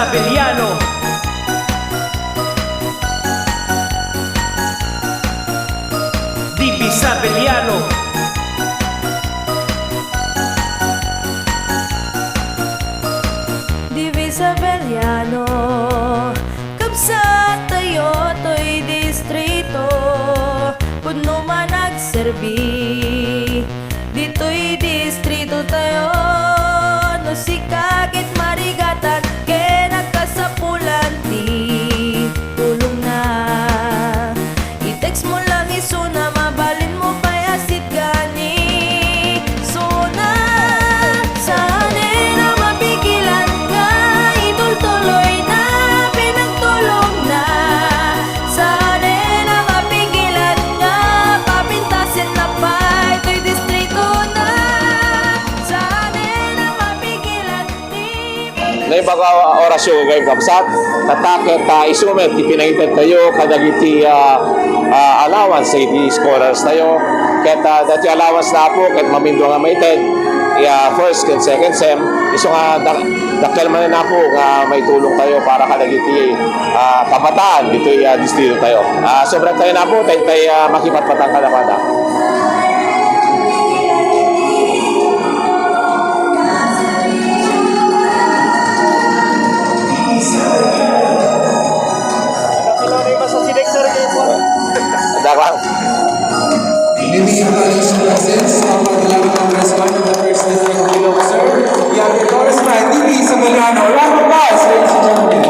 Sabeliano. DB Sabeliano. DB Sabeliano, kabsat tayo to'y distrito, puno man nagserbi, dito'y distrito tayo, no si kakit marigatan, ke nagkasapulan di tulong na, i-text mo lang isuna, mabalin mo payasit gani, suna, sana na mapigilan ka, itultuloy na, pinagtulong na, sana na mapigilan ka, papintasin na pa, ito'y distrito na, sana na mapigilan di. Na yung mga orasyon ngayong kapsat, tatakit isumet, ipinahitan tayo, kadagiti allowance sa iti scholars tayo, kaya dati allowance na po, kaya mamindo nga maitin, first and second sem, iso nga dakil man na po nga may tulong tayo para kadagiti kabataan, dito distrito tayo. Sobrang tayo na po, tayo makipatpatang kalapata. Daklang. Living in Paris presence of Madlang Congressman of the First District of Ilocos, Young Congressman DB Sabeliano. Round of applause, ladies and gentlemen.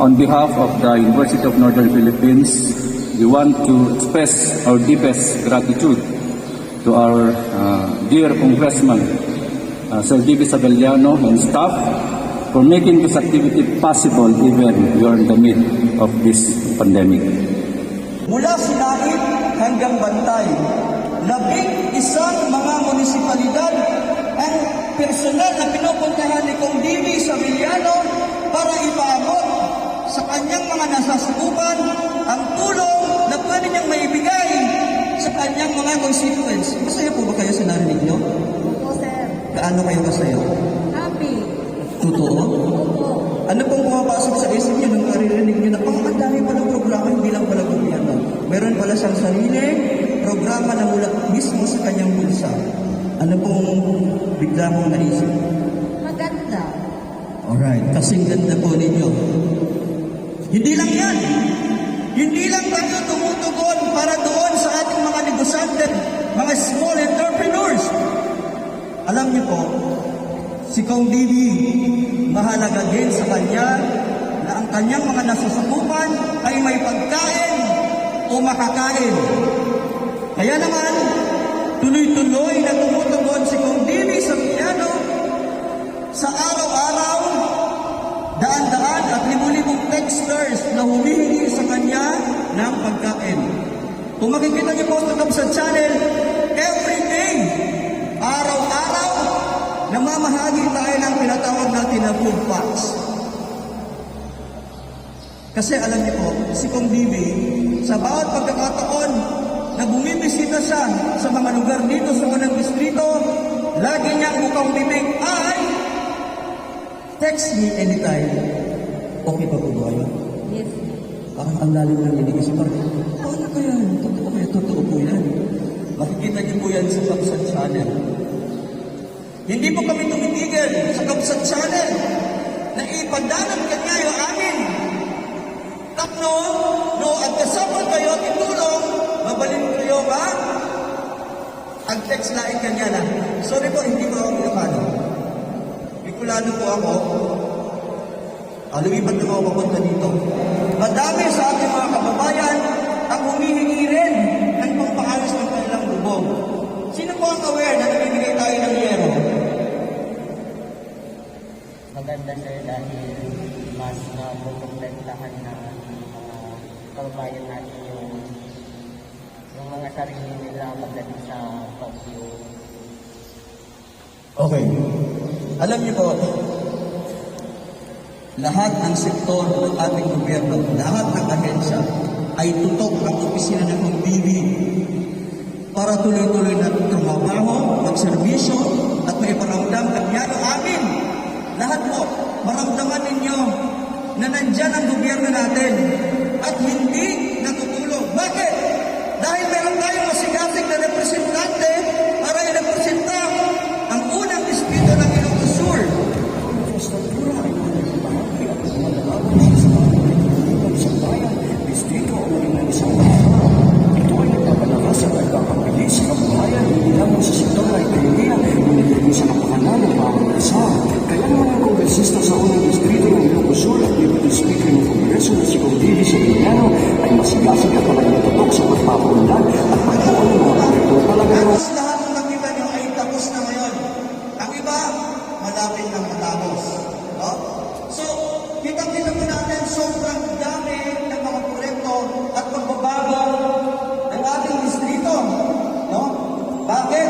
On behalf of the University of Northern Philippines, we want to express our deepest gratitude to our dear Congressman, Sir D.B. Sabeliano and staff for making this activity possible even we are in the mid of this pandemic. Mula Silaib hanggang Bantay, 11 mga munisipalidad ang personal na pinupuntahan ni Kong D.B. Sabeliano para ipaabot sa kanyang mga nasasakupan ang tulong na pwede niyang maibigay sa kanyang mga constituents. Masaya po ba kayo sa narinig niyo? Opo, sir. Gaano kayo masaya? Happy. Totoo? Opo. Ano pong pumapasok sa isip niyo nung maririnig niyo na ang dami palang programa, hindi lang pala gobyerno. Meron pala siyang sarili, programa na mula mismo sa kanyang bulsa. Ano pong bigla mong naisip? Maganda. Alright, kasing ganda po ninyo. Hindi lang yan. Hindi lang tayo tumutugon para doon sa ating mga negosyante, mga small entrepreneurs. Alam niyo po, si Kong D.B. mahalaga din sa kanya na ang ang kanyang mga nasusubukan ay may pagkain o makakain. Kaya naman, tuloy-tuloy na tumutugon si Kong Dini Sampiano sa araw-araw, daan-daan at libu-libong texters na humihingi sa kanya ng pagkain. Kung makikita niyo po sa Kabsat Channel, every day, araw-araw, namamahagi tayo ng tinatawag natin na food packs. Kasi alam niyo po, si Kong Bibi, sa bawat pagkakataon na bumibisita siya sa mga lugar dito sa unang distrito, lagi niyang bukang bibig ay, text me anytime. Okay pa po ba yun? Yes. Parang ang lalim ng iniisip. Paano kaya? Totoo kaya? Totoo po yan. Makikita niyo po yan sa Kabsat Channel. Hindi po kami tumitigil sa Kabsat Channel na ipagdanan kanya yung amin. Tapno, no, at kasama kayo, itulong, mabalin kayo ba? Ang text lain kanya na. Sorry po, hindi ko ako Ilocano. Bicolano po ako. Lumipat na ako papunta dito. Madami sa ating mga kababayan ang humihingi rin ng pampaayos ng kanilang bubong. Sino po ang aware na nabibigay tayo ng yero? Maganda sir dahil mas mapuprotektahan na mga kababayan natin yung mga sarili nila pagdating sa pagsiyo. Okay. Alam niyo po, lahat ng sektor ng ating gobyerno, lahat ng ahensya ay tutok ang opisina ng PBB para tuloy-tuloy na trumabaho, magserbisyo at maiparamdam kanyang amin. Lahat po, maramdaman ninyo na nandyan ang gobyerno natin at hindi natutulong. Bakit? Dahil meron tayong masigasig na representante para i-representa ang unang distrito ng Ilocos Sur. Infrastruktura ay mahalaga at malalaman sa mga sa bayan, distrito o ng isang bayan. Ito ay nagpapalakas at nagpapabilis sa kababayan, hindi lamang sa sektor na ekonomiya, ngunit rin sa kapakanan ng bawat bansa. Kaya naman ang kongresista sa unang distrito ng Ilocos Sur at Deputy Speaker ng Kongreso na si Kong Dini Sampiano ay masigasig at talagang natutok sa pagpapaunlad at pagbuo ng mga proyekto talaga. Halos lahat ng nakita nyo ay tapos na ngayon. Ang iba, malapit nang matapos. No? So, kitang-kita po natin sobrang dami ng mga proyekto at pagbabago ng ating distrito. No? Bakit?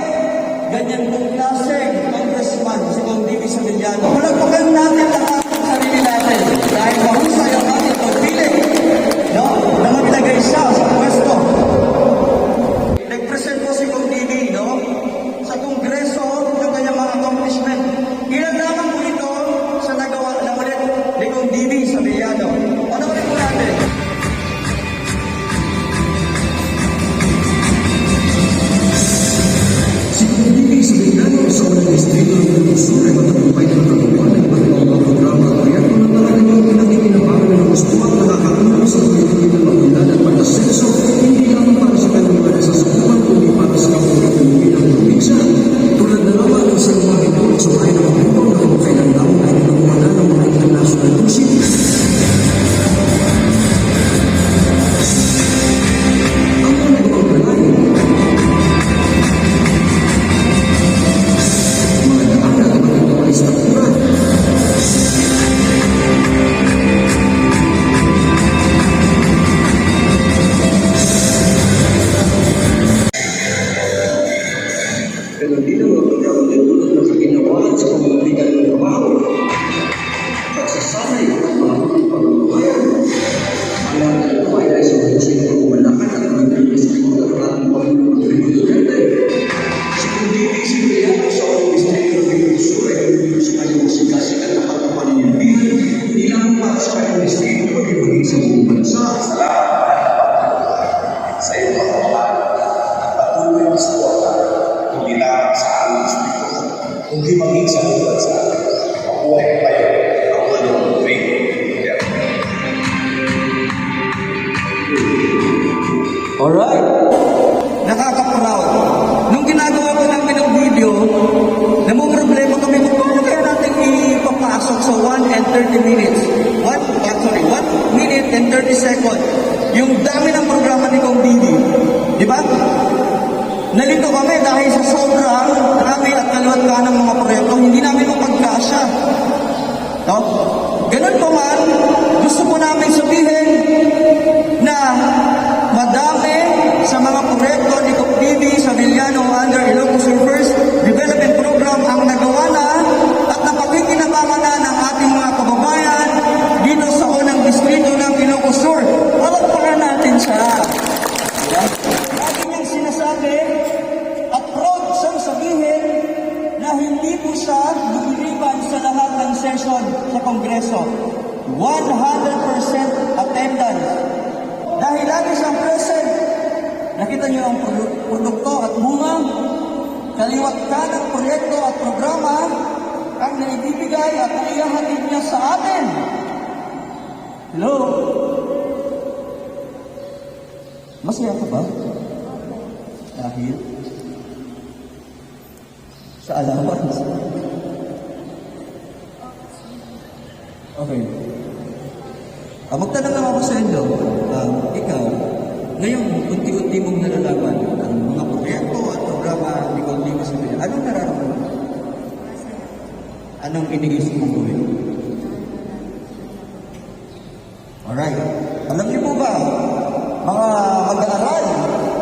Ganyan pong klase congressman si Kong Dini Sampiano. Palagpakan natin lahat ng sarili natin dahil mahusay ang ating pagpili, no? Na maglagay siya sa pwesto. Nag-present po si Kong Dini, no? Sa Kongreso ng kanyang mga accomplishment. Ilan lamang po ito sa nagawa na ulit ni Kong Dini Sampiano. Panoorin po natin. Si Kong Dini Sampiano sa unang distrito ng Ilocos Sur ay matagumpay ng paggawa ng iba't ibang mga programa at proyekto na talagang yung pinakikinabangan ng gusto at nakakatulong sa pagtitipid ng pag-unlad at pag-asenso, hindi lamang para sa kanyang mga nasasubukan, kundi para sa kapag-ekonomi ng probinsya. Tulad na naman ang sa mga ginulong sa bahay ng mga ito na kung kailan lamang ay nakuha na ng mga international music. Ang mga nagpapalayo, mga daanan at mga mga istruktura. Pero hindi lang ang programa ng tulad ng kaginawaan sa pamamagitan ng trabaho, pagsasanay at mga pagbabayan. Ang lahat ng ito ay sa mahusay na pagmamalakan at pagmamalakan sa pagmamalakan ng ating Panginoon Rodrigo Duterte. Si Kong Dini Sampiano sa unang distrito ng Ilocos Sur ay tumulong sa kanyang masigasig at tapat na paninimbihan, hindi lang para sa kanyang distrito, kundi maging sa buong bansa. Sa iyo mga kababayan at patuloy na suporta hindi lamang sa aming distrito, kundi maging sa buong bansa. Mabuhay kayo ang unang Rodrigo Duterte. Alright. Nakaka-proud. Nung ginagawa ko namin ng video, namang problema kami kung kaya natin ipapasok sa 1 and 30 minutes. 1 22nd, yung dami ng programa ni Kong Didi. Di ba? Nalito kami dahil sa sobrang dami at kaliwat ka ng mga proyekto, hindi namin mapagkasya. No? Ganun po man, gusto po namin sabihin na madami sa mga proyekto ni Kong Didi sa Villano under Ilocos First Development Program ang nagawa na at napakikinabangan na ng ating mga kababayan dito sa unang distrito ng Ilocos Sur. Palagpakan natin siya. Lagi niyang sinasabi at proud siyang sabihin na hindi po siya lumiliban sa lahat ng session sa Kongreso. 100% attendance. Dahil lagi siyang present. Nakita niyo ang produkto at bunga, kaliwat ka ng proyekto at programa ang naibibigay at naihahatid niya sa atin. Hello? Masaya ka ba? Dahil sa allowance. Okay. Magtanong lang ako sa inyo. Ikaw, ngayon, unti-unti mong nalalaman ang mga proyekto at programa ni Kundi Masibili. Anong nararamdaman? Anong iniisip mong gawin? Alright. Alam niyo po ba, mga mag-aaral,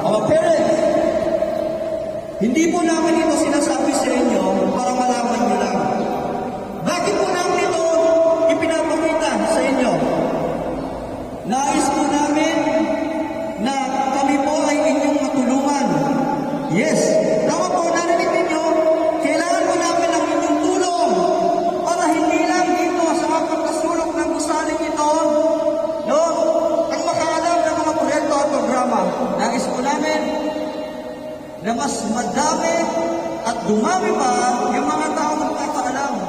mga parents, hindi po namin ito sinasabi sa inyo para malaman niyo lang. Bakit po namin ito ipinapakita sa inyo? Nais po namin na kami po ay inyong matulungan. Yes, tama po, narinig ninyo, kailangan po namin ang inyong tulong para hindi lang dito sa mga pagkasulok ng gusaling ito, no, ang makaalam ng mga proyekto at programa. Nais po namin na mas madami at dumami pa yung mga taong magkakaalam.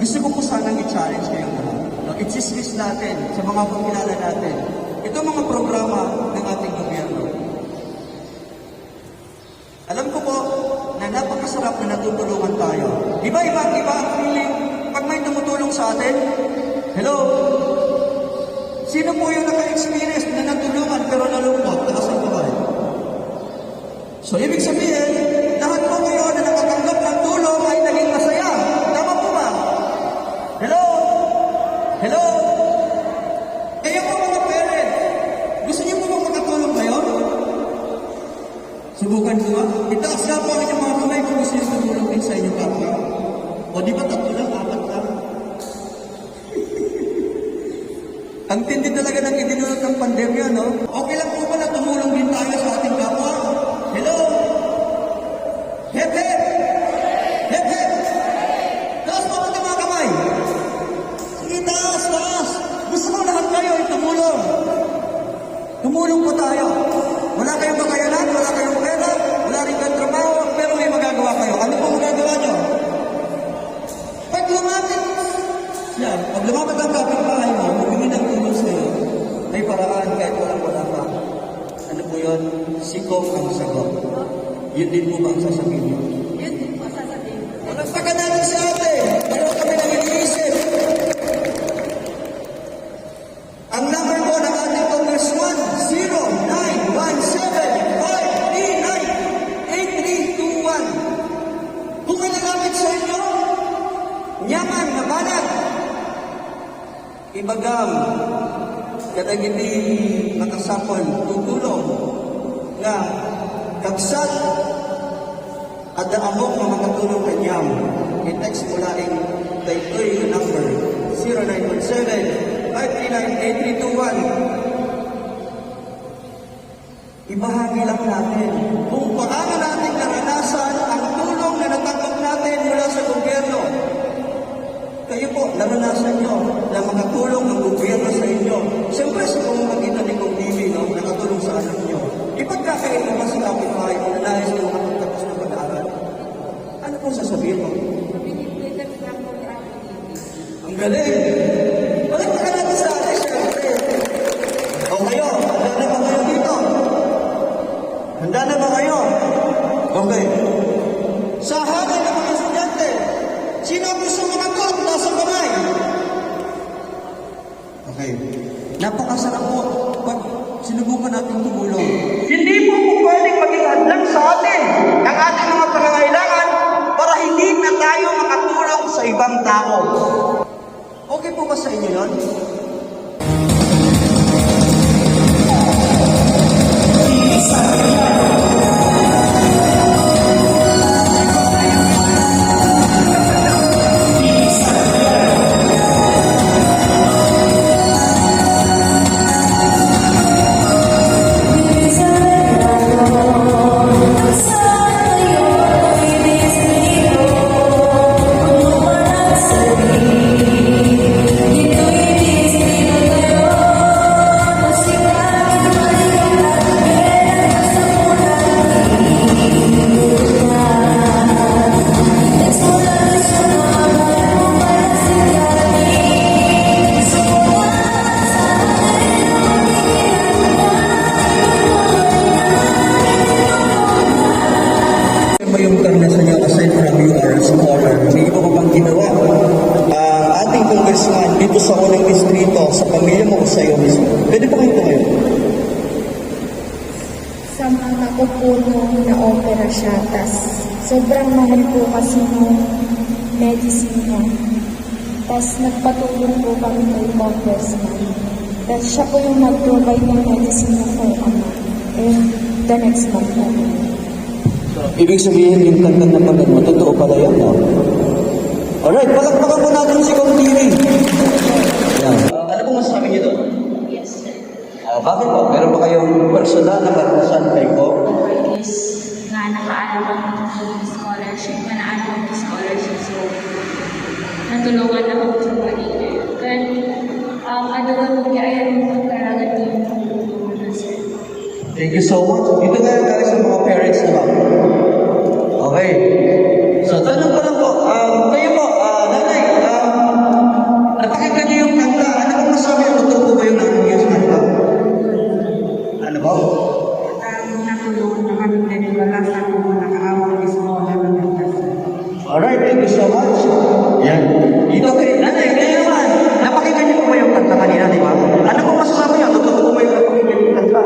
Gusto ko po sanang i-challenge kayo lahat. No, i-dismiss natin sa mga pagkilala natin. Ito mga programa ng ating gobyerno. Alam ko po na napakasarap na natutulungan tayo. Iba ang feeling pag may tumutulong sa atin. Hello? Sino po yung naka-experience na natulungan pero nalungkot? Takas ang kamay. So, ibig sabihin, lahat po kayo na nakatanggap ng tulong ay naging masaya. Tama po ba? Hello? Hello? Kaya po mga parents, gusto niyo po bang makatulong kayo? Subukan po ba? Itaas nga po ang inyong mga kamay kung gusto niyo tumulong din sa inyong kapwa. O di ba 3 lang, 4 lang? Ang tindi talaga ng idinulot ng pandemya, no? Okay lang po ba na tumulong din tayo sa ating kapwa? Hello? Hep, hep! Hep, hep! Taas po ang mga kamay! Sige, taas, taas! Gusto ko lahat kayo ay tumulong. Tumulong po tayo. Wala kayong kakayanan, wala kayong pera, wala rin kayong trabaho, pero may magagawa kayo. Ano po magagawa nyo? Pag lumapit ang kapitbahay mo, humingi ng tulong sa iyo, may paraan kahit wala pa. Ano po yun? Sikong ang sagot. Yun din po ba ang sasabihin nyo? Yun din po sasabihin. Malagpakan natin sa atin. Pero kami nang iniisip. Ang number po ng ating Congressman, 0917-539-8321. Kung nakalapit sa inyo, nyaman na banat, ibagam, katagiti makasapol, tutulong, nga kagsat at daamok na makatulong kanyang. I-text mo laing daytoy yung number 0917-539-8321. Ibahagi lang natin kung paano natin naranasan ang tulong na natanggap natin mula sa gobyerno. Kayo po, naranasan nyo na makatulong ang gobyerno sa inyo. Siyempre sa pamamagitan ni Kong Didi, no, nakatulong sa anak nyo. Ipagkakain naman sa kapitbahay kung nalahis mo makatapos ng pag-aaral. Ano pong sasabihin mo? Ang galing! Bakit ka natin sa atin, siyempre? O kayo, handa na ba kayo dito? Handa na ba kayo? Okay. Sa hangin ng mga estudyante, sino ang gusto makagot? Nasa kamay. Okay. Napakasarap po pag sinubukan natin tumulong. Hindi po pwedeng maging hadlang sa atin ang ating mga pangangailangan para hindi na tayo makatulong sa ibang tao. Okay po ba sa inyo yun? Ano yung karanasan niyo aside from you are a scholar? May iba pa bang ginawa? Ating congressman dito sa unang distrito, sa pamilya mo o sa iyo mismo. Pwede pa kayo ngayon? Sa mga ko po nung na-opera siya, tas sobrang mahal po kasi nung medicine niya. Tas nagpatulong po kami kay congressman. Tas siya po yung nag-provide ng medicine niya kay ama. And the next month na. Ibig sabihin, yung kanta na pagod mo, totoo pala yan, no? Alright, palakpakan po natin si Kong Tiri. Yan. Ano po masasabi niyo doon? Yes, sir. Bakit po? Meron ba kayong personal na karanasan kay Kong? Is nga nakaalam ako ng scholarship, so natulungan ako sa kanina. Kaya, ano ko kaya ayan yung pagkaragan ko yung pagtulungan na sir. Thank you so much. Dito tayo guys sa mga parents na ba? Okay. So, tanong ko lang po. Kayo po, nanay, napakinggan niyo yung kanta. Ano bang masabi? Totoo po ba yung nangyayos na kanta? Ano ba? Natulungan na kami din wala sa ako nakaawang iskola ng nagkasa. Alright, thank you so much. Yan. Dito kay nanay, kayo naman. Napakinggan niyo po ba yung kanta kanina, di ba? Ano bang masasabi niyo? Totoo po ba yung napakinggan yung kanta?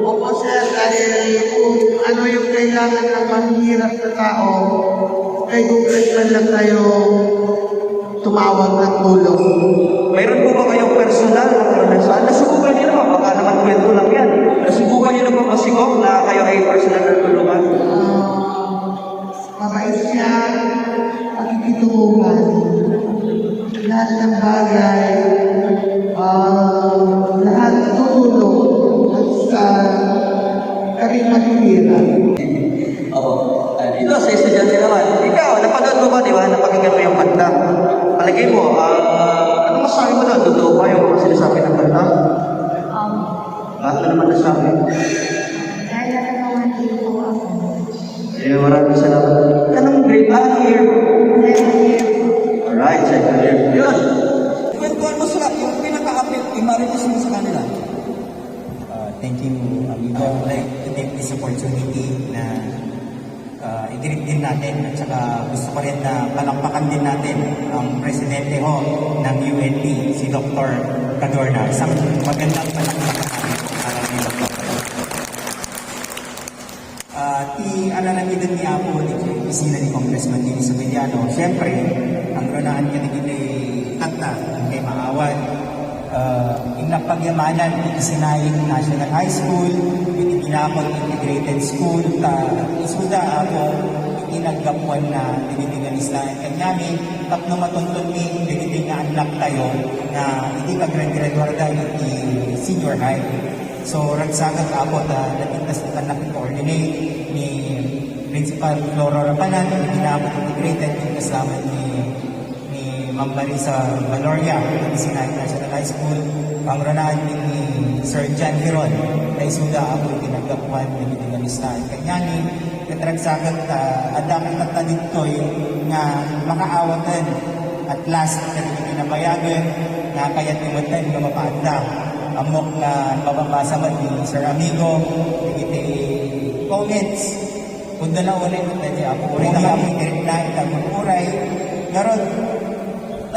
Opo sir, dahil kung ano yung kailangan ng mahirap na tao, kay congressman lang tayo tumawag ng tulong. Mayroon po ba kayong personal na karanasan? Nasubukan niyo naman, baka naman kwento lang yan. Nasubukan niyo naman masigok na kayo ay personal na tulungan? Mabait siya, pagkikitulungan. Lahat ng bagay, lahat tutulong at sa kaming mahihirap. Oo. Dito sa estudyante naman. Ikaw, napanood mo ba, di ba? Napakinggan mo yung kanta. Palagay mo, ano masasabi mo doon? Totoo ba yung mga sinasabi ng kanta? Ano naman nasabi? Dahil nakagawan din po ako. Eh, maraming salamat. Anong grade? Anong year? Alright, second year. Yun. Kwentuhan mo sila, yung pinaka-apit, i-marites mo sa kanila. Thank you, amigo. I'd like to take this opportunity na i-greet din natin at saka gusto ko rin na palakpakan din natin ang presidente ho ng UNP, si Dr. Cadorna. Isang magandang palakpakan natin para ni Dr. I-alala din ni Apo, di opisina ni Congressman Dini Sabeliano. Siyempre, ang runaan ka ni Tata, kay Maawan, yung napagyamanan, isinayang National High School, itinapon Integrated School, isuda ako, inaggapuan na dinitinganistaan kanyami, tapno matuntun ni dinitingaan tayo na hindi ka grade-grade dahil senior high. So, ragsagat ako natintas na nakikoordinate ni Principal Floro Rapanan, itinapon Integrated, yung kasama ni Ma'am Marisa Valoria, ng Sinay National High School, ang ranaan ni Sir John Hiron, na isuda ako ginagapuan ng pinagalistahan. Kanyani, katragsagat at dapat tataditoy nga makaawatan at last na pinabayagan na kaya't iwatan nga mapaanda. Amok na mababasa man ni Sir Amigo, iti comments. Kung na ulit, ako rin na kami na itagupuray. Ngayon,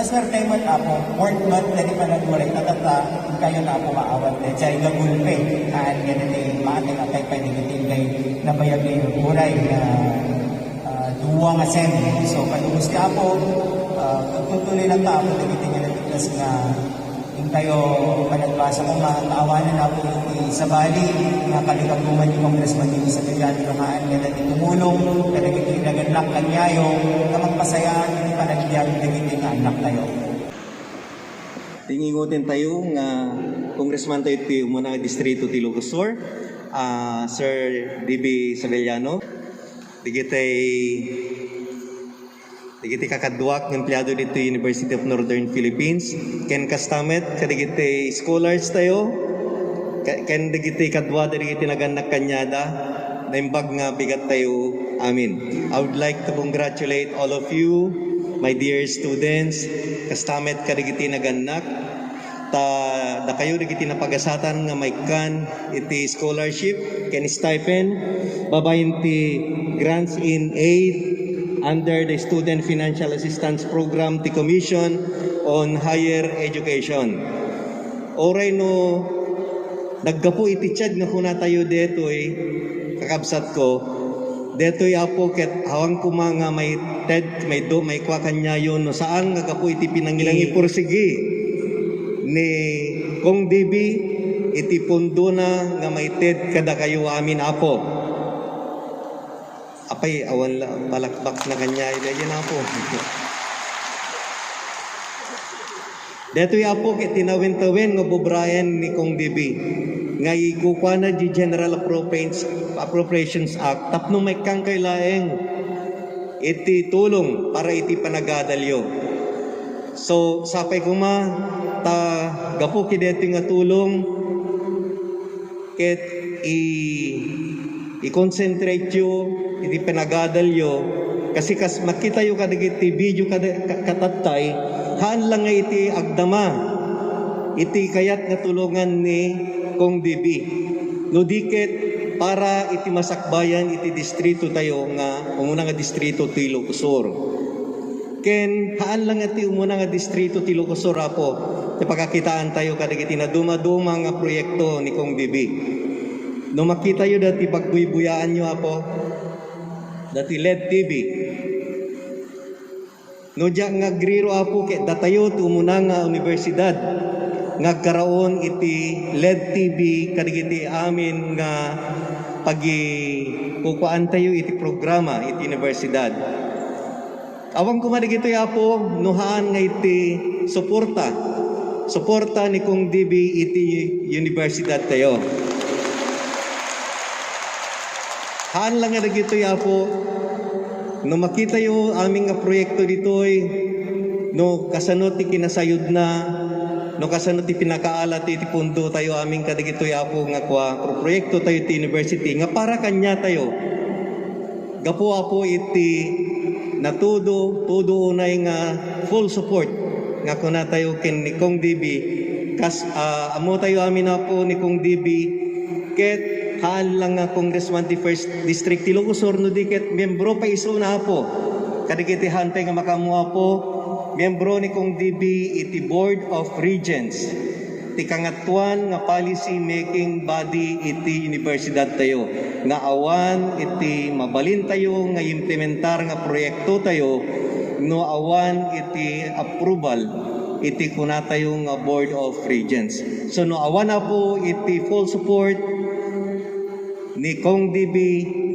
paswerte man ako, work not na pa nagwaray tatata, kayo na ako maawat na dyan gagulpe, kaan ganun eh, maating atay pa kay nabayag yung buray na duwa nga sen. So, kalubos ka po, tutuloy lang ka ako, nagitin nyo na tiglas nga yung kayo panagbasa ko, maawanan na po yung sa bali, nga kalikaguman yung Congressman Dini Sabelliano, namaan nga natin tumulong, nagiging naganlak kanyayo, na magpasayaan yung panagbiyan, nagiging anak tayo. Tingingutin tayo nga Congressman tayo ti umuna nga distrito ti Ilocos Sur, Sir DB Sabelliano. Digitay kakadwak ng empleyado dito University of Northern Philippines. Ken kastamet kadigitay scholars tayo. Ken digitay kadwa digitay naganak kanyada. Naimbag nga bigat tayo. Amin. I would like to congratulate all of you, my dear students. Kastamet kadigitay naganak. Da kayo digiti napagasatan nga may kan iti scholarship ken stipend babayin ti grants in aid under the Student Financial Assistance Program ti Commission on Higher Education. Oray no naggapo iti tiad nga kuna tayo detoy kakabsat ko detoy apo ket hawang kumanga may TED may kwa kanyayon no saan nga gapo iti pinangilang ipursigi ni Kong DB iti pundo na nga may TED kada kayo amin apo. Apay awan la balakbak na kanya yan apo. Detoy apo ket tinawin-tawin nga bubrayan ni Kong DB nga ikukuha na di General Appropriations Act tapno may kang kailaeng iti tulong para iti panagadalyo. So sapay kuma ta gapo kideto nga tulong ket i-concentrate yo iti panagadalyo kasi kas makita yo kadagiti video katatay haan lang nga iti agdama iti kayat nga tulungan ni Kong DB no diket para iti masakbayan iti distrito tayo nga umuna nga distrito ti Ilocos Sur ken haan lang iti umuna nga distrito ti Ilocos Sur apo ti pagkakitaan tayo kadagiti na duma-duma nga proyekto ni Kong DB. No makita yo dati pagbuyaan nyo apo dati LED TV. No diya nga griro apo ket datayo ti umuna nga universidad nga karaon iti LED TV kadagiti amin nga pagi kukuan tayo iti programa iti universidad. Awang kumadigito apo nuhaan nga iti suporta ni Kong DB iti universidad tayo. Haan lang nga dagito apo no makita yo aming nga proyekto ditoy no kasano ti kinasayod na no kasano ti pinakaalat iti pundo tayo aming kadagito apo nga proyekto tayo ti university nga para kanya tayo. Gapo apo iti natudo unay nga full support nga kuna tayo ken ni Kong DB kas amo tayo amin na po ni Kong DB ket haan lang nga Congressman ti First District ti Ilocos Sur no diket miyembro pa iso na po kadagiti hantay nga makamuha po miyembro ni Kong DB iti Board of Regents ti kangatuan nga policy making body iti universidad tayo nga awan iti mabalin tayo nga implementar nga proyekto tayo no awan iti approval iti kuna tayo nga Board of Regents. So no awan na po iti full support ni Kong DB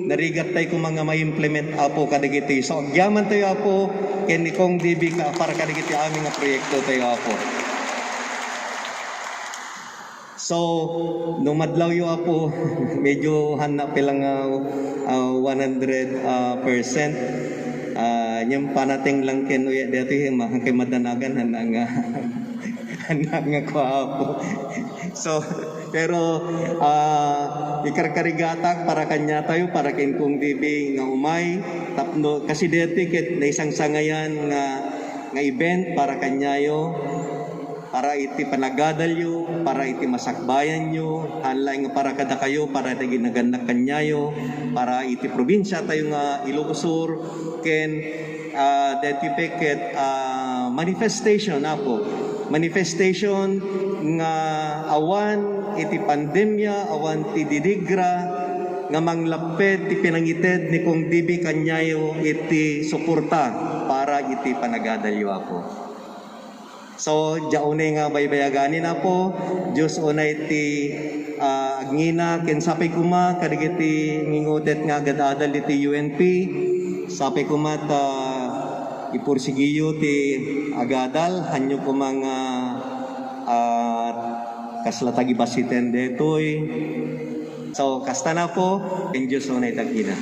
narigat tayo kung mga ma-implement apo kadagiti. So agyaman tayo apo ken ni Kong DB para kadagiti aming nga proyekto tayo apo. So, nung madlaw yung apo, medyo hanap lang 100%. Yung panating lang kinuya dito yung kay madanagan hanang nga ko apo. So, pero ikarkarigatak para kanya tayo, para kin Kong DB nga umay. Tapno, kasi dito na isang sangayan nga event para kanyayo. Para iti panagadalyo, para iti masakbayan nyo, hanlay nga para kada kayo, para iti ginaganak kanyayo, para iti probinsya tayo nga Ilocos Sur, ken deti peket manifestation nga awan iti pandemya, awan ti didigra, nga manglapet ti pinangited ni kung dibi kanyayo iti suporta para iti panagadalyo ako. So, jaunay nga baybayaganin ako, Diyos unay ti agngina, kensapay kuma, kadigiti ngingudet nga gadadal iti UNP, sapay kuma ipursigiyo ti agadal, hanyo kumang kaslatagi basiten detoy. So, kasta na po, and Diyos unay tagina.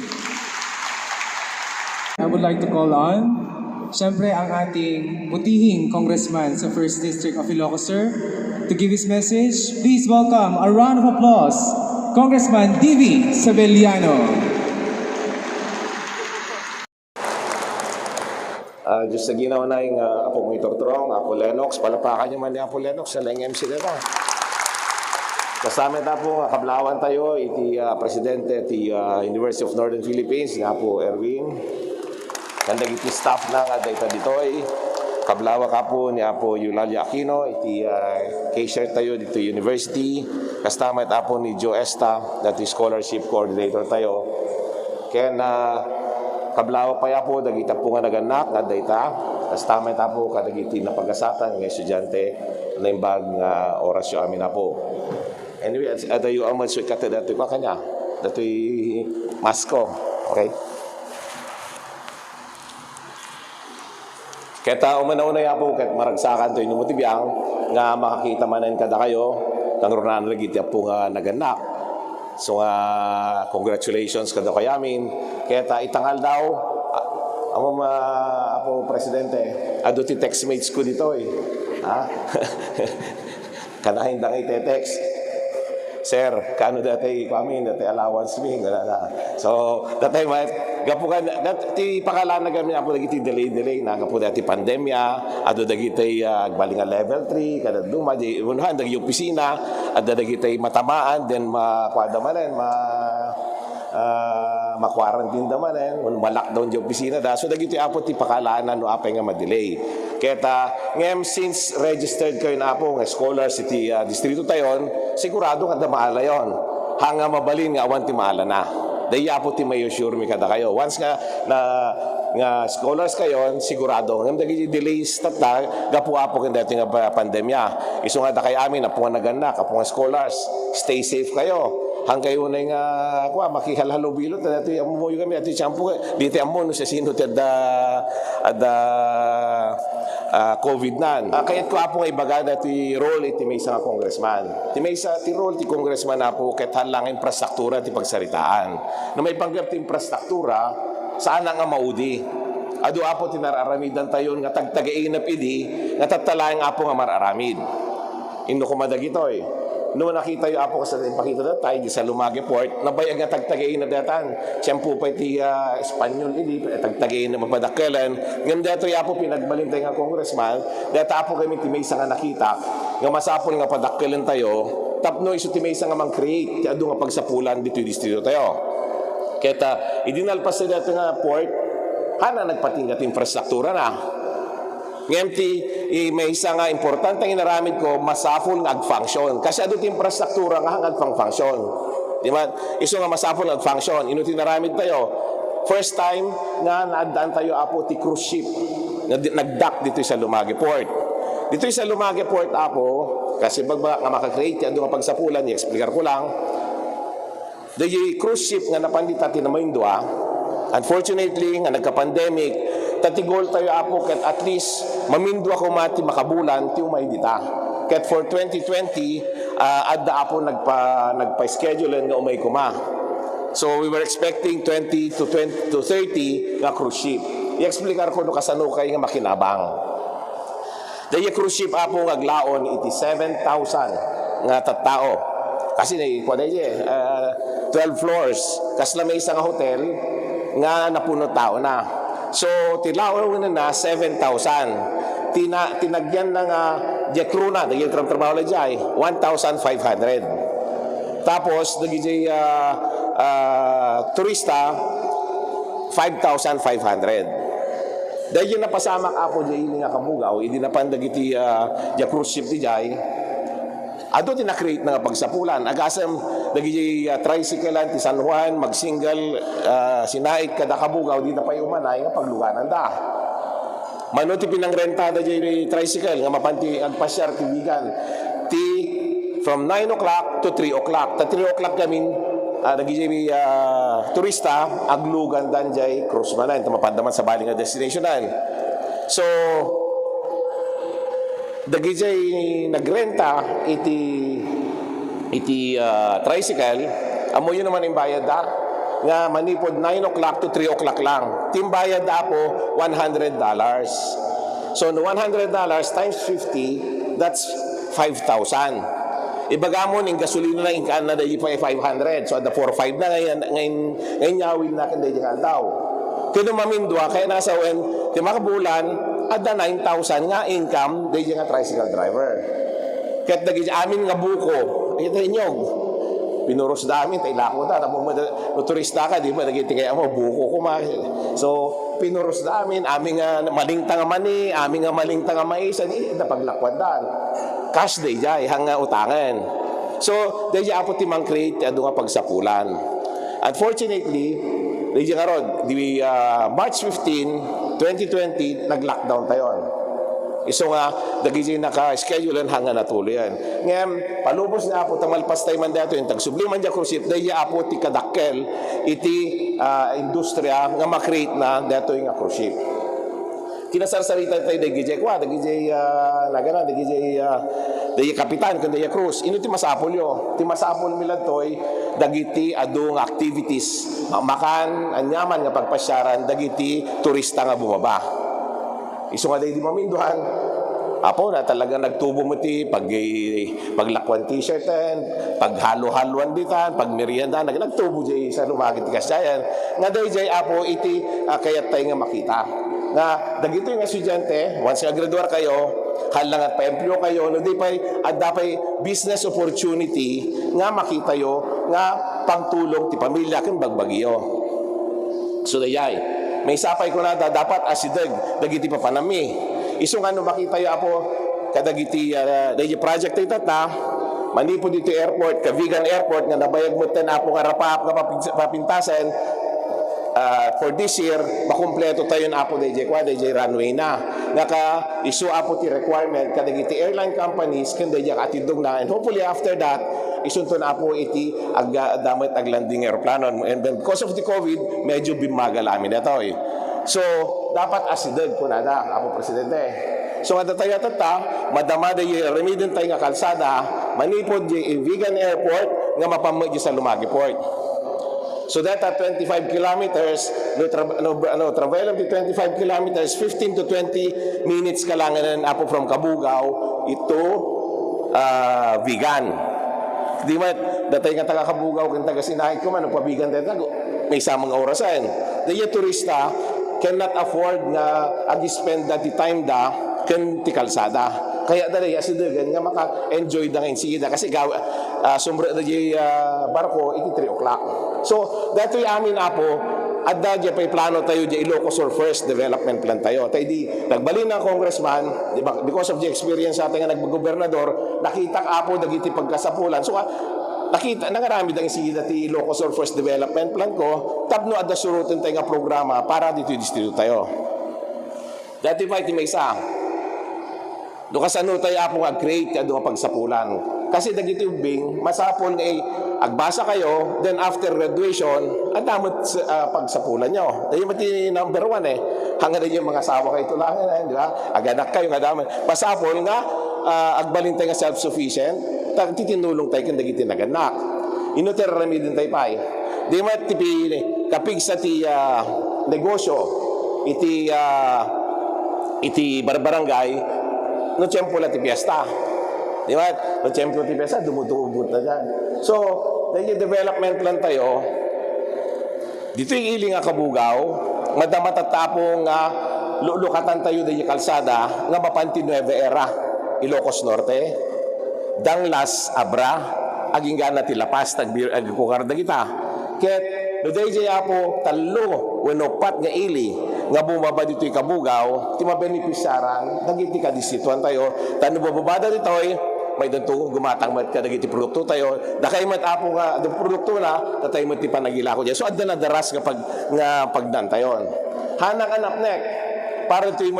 I would like to call on, syempre, ang ating butihing congressman sa 1st District of Ilocos Sur to give his message. Please welcome a round of applause, Congressman D.V. Sabeliano. Diyos sa ginawa na yung Apo mo itortrong, Apo Lennox, palapakan niyo man ni Apo Lennox sa MC na ito. Kasama na po, kablawan tayo, iti Presidente ti University of Northern Philippines, ni Apo Erwin. Kandag iti staff na nga dito ditoy. Kablawa ka po ni Apo Eulalia Aquino, iti K-share tayo dito university. Kasama ita po ni Joe Esta, dati scholarship coordinator tayo. Kaya na kablawa pa ya po, dagita po nga naganak, nga data. Kasama ita po, kadagiti na pag-asatan, ng estudyante, na imbag nga oras yung amin na po. Anyway, ada yung amal suy kata dato'y pa kanya. Dato'y masko. Okay? Kaya umanaw-unay po, kahit maragsakan to'y numutibiyang, nga makakita manan kada kayo, tangurunan lagi tiya po nga naganak. So congratulations kada kayamin. Kaya itangal daw, Apo Presidente, ado ti textmates ko dito eh. Ha? Kanahin dang ite-text. Sir, kano dati kami, dati allowance mi, so dati gapo ka ti pakalan na gami apo dagiti delay na gapo dati pandemya, ado dagiti agbaling level 3 kada duma di unahan dagi opisina, adda dagiti matamaan then makwada manen ma-quarantine manen, ma-lockdown di opisina da. So dagiti apo ti pakalaan no apay nga ma-delay. Kaya ngem since registered kayo na po nga scholars iti distrito tayon, sigurado nga maala yon. Hanga mabalin nga awan ti maala na. Daya po ti may assure mi kada kayo. Once nga scholars kayo, sigurado ngem dagiti delays tata gapu apo ken dati nga pandemya. Isu nga da kay amin apo nga naganak, apo nga scholars, stay safe kayo. Hang kayo na nga makihalhalo bilot dati amuyo kami ati champo dito amo no sa sino ti ada COVID nan. Kayat ko apo nga ibaga dati role iti may nga congressman. Ti may ti role ti congressman apo ket halang infrastruktura ti pagsaritaan. Na may panggap ti infrastruktura saan nga maudi. Adu apo ti nararamidan tayon nga tagtagainap idi nga tatalaeng apo nga mararamid. Inno kumadag ito eh. Noong nakita yung apo ko sa ipakita na tayo sa Lumage Port, nabayag nga tagtagayin na datan. Siyempo pa iti Espanyol, hindi tagtagayin na magpadakkelan. Ngayon dito yung apo pinagbalintay nga congressman, dito apo kami timay nga nakita, nga masapon nga padakkelan tayo, tapno iso timay nga mang-create, ado nga pagsapulan dito yung distrito tayo. Kaya idinalpas na dito nga port, hana nagpatingat infrastruktura na. Ngayon may isa nga importante ang inaramid ko, masafol nga ag-function. Kasi adot infrastruktura nga hang ag-function. Di ba? Iso nga masafol nga ag-function. Inuti naramid tayo. First time nga naadaan tayo apo ti cruise ship. Nag-dock dito sa Lumage Port. Dito sa Lumage Port apo, kasi bagba nga makakreate yan doon nga pagsapulan, i-explicar ko lang. The cruise ship nga napandita tinamayin doa, unfortunately nga nagka-pandemic, tatigol tayo apo ket at least mamindwa ko mati makabulan ti umay dita. Ket for 2020 adda apo nagpa-schedule nga umay kuma. So we were expecting 20 to 30 nga cruise ship. I-explicar ko no kasano kay nga makinabang. Daya cruise ship apo ngaglaon iti 7,000 nga tattao. Kasi kuha 12 floors. Kasla may isang hotel nga napuno tao na. So, tilaw na 7,000. Tinagyan na nga crew na, naging trabaho na dyan, 1,500. Tapos, naging turista, 5,500. Dahil yung napasamak apo di ini nga kabugaw, hindi napandag iti cruise ship di jay, ado ti na-create na nga pagsapulan. Agasam, nagi tricycle ti San Juan, mag-single, sinaik kada kabugaw, di na pa umanay nga pagluganan da. Mano ti pinangrentada di tricycle, nga mapanti agpasyar ti bigan. Ti from 9 o'clock to 3 o'clock. Ta 3 o'clock kami, nagi turista, aglugan dan jay cruise manan, mapandaman sa baling nga destinationan. So, dagijay nagrenta iti tricycle, amo yun naman yung bayad da nga manipod 9 o'clock to 3 o'clock lang. Timbayad da po $100. So no $100 times 50, that's 5,000. Ibagamon yung gasolina na inkaan na dahi pa 500. So ada 4-5 na ngayon nyawin na kanday yung aldaw. Kaya mamindwa kaya nasa wen ti makabulan ada 9,000 nga income dahi nga tricycle driver. Kahit naging amin nga buko, ito inyog. Pinuros da amin, tayo lako da. No turista ka, di ba? Naging mo, buko ko ma. So, pinuros da amin, amin nga malingtang nga mani, amin nga malingtang nga mais, napaglakwan dan. Cash day jay, hanga utangan. So, day jay apo timang create, ado nga pagsapulan. Unfortunately, day jay nga rod, di March 15, 2020, nag-lockdown tayo. Iso nga, dagiti naka-schedule hanga natuloy yan. Ngayon, palubos na apo, tamalpas tayo man dato yung tagsubliman dya krusip, dahil apo ti kadakkel, iti industriya nga makreate na dato yung krusip. Kinasarsaritan tayo dagiti kwa, dagiti nagana, dagiti kapitan, kung dagiti cruise. Ino ti masapol yo. Ti masapol milad to'y dagiti adong activities, makan, anyaman nga pagpasyaran, dagiti turista nga bumaba. Iso nga di maminduhan, apo na talaga nagtubo mo ti paglakwan t-shirtan, paghalo-haluan ditan, pagmerienda, nagtubo jay sa lumagit ti kasyayan. Nga day jay apo iti kayat tayo nga makita. Nga dagito yung estudyante, once nga graduar kayo, halang at pa-employ kayo, no di pa adapay business opportunity nga makita yo nga pangtulong ti pamilya ken bagbagyo. So dayay may sapay ko na dapat asidag dagiti papanami. Iso nga no makita yo apo kadagiti dagiti project ito ta manipod dito airport, Kavigan Airport nga nabayag mo ten apo nga rapap nga papintasan. For this year, makumpleto tayo na apo DJ runway na. Naka isu apo ti requirement kadagiti airline companies kan DJ atidog na, and hopefully after that isunto na po iti damit aglanding aeroplano, and then because of the COVID medyo bimagal amin ito eh. So dapat asideg po nada apo presidente. So ada tayo tata madamada yung remedian tayo nga kalsada manipod yung Vigan Airport nga mapamag sa Lumagi Port. So that at 25 kilometers, travel of the 25 kilometers, 15 to 20 minutes kalangan apo from Kabugao ito Vigan. Di ba, datay nga taga Kabugaw, kung taga Sinahay ko man, pabigan tayo, may samang orasan. Dahil turista cannot afford na ag-spend that the time da, kan ti kalsada. Kaya dali, asidagan nga maka-enjoy da ngayon sigida. Kasi sumbre da di barko, iti 3 o'clock. So, dato'y amin apo, at da di pa plano tayo di Ilocos Sur First Development Plan tayo. Tayo di, nagbalin na congressman, di ba, because of the experience sa ating nga nagbagobernador, nakita apo dagiti pagkasapulan. So, nakita, nangarami dang sige dati Ilocos Sur First Development Plan ko, tabno at nasurutin tayo nga programa para dito distrito tayo. Dati pa iti may isa, doon kasano tayo apong ag-create ka doon pagsapulan. Kasi dagiti ubing, masapon agbasa kayo, then after graduation, ang damot pagsapulan nyo. Dahil mati number 1 eh. Hanggang din yung mga asawa kayo tulangan, di ba? Aganak kayo, nga damot. Pasapon nga, agbalin tayo nga self-sufficient, titinulong tayo kung dagiti naganak. Inoterami din tayo pa eh. Di mati kapig sa ti negosyo, iti barbarangay, no tiyempo la ti fiesta. Di ba? No tiyempo ti fiesta, dumutubot na dyan. So, dahil yung development plan tayo, dito yung ili nga Kabugaw, madamatatapong lulukatan tayo dahil kalsada, nga mapanti Nueva Era, Ilocos Norte, Danglas, Abra, aging gana ti Lapas, agkukarda kita. Ket, no dahil apo, talo, wenopat nga ili, nga bumaba dito kabugaw, ti mabenepisyaran, dagiti ka disituan tayo, tano bababada dito may dito gumatang mat ka dagiti produkto tayo, dakay mat apo nga do produkto na, tatay mat ti panagila ko diyan. So adda na daras nga pagdan tayon. Hanang anak nek, para ito'y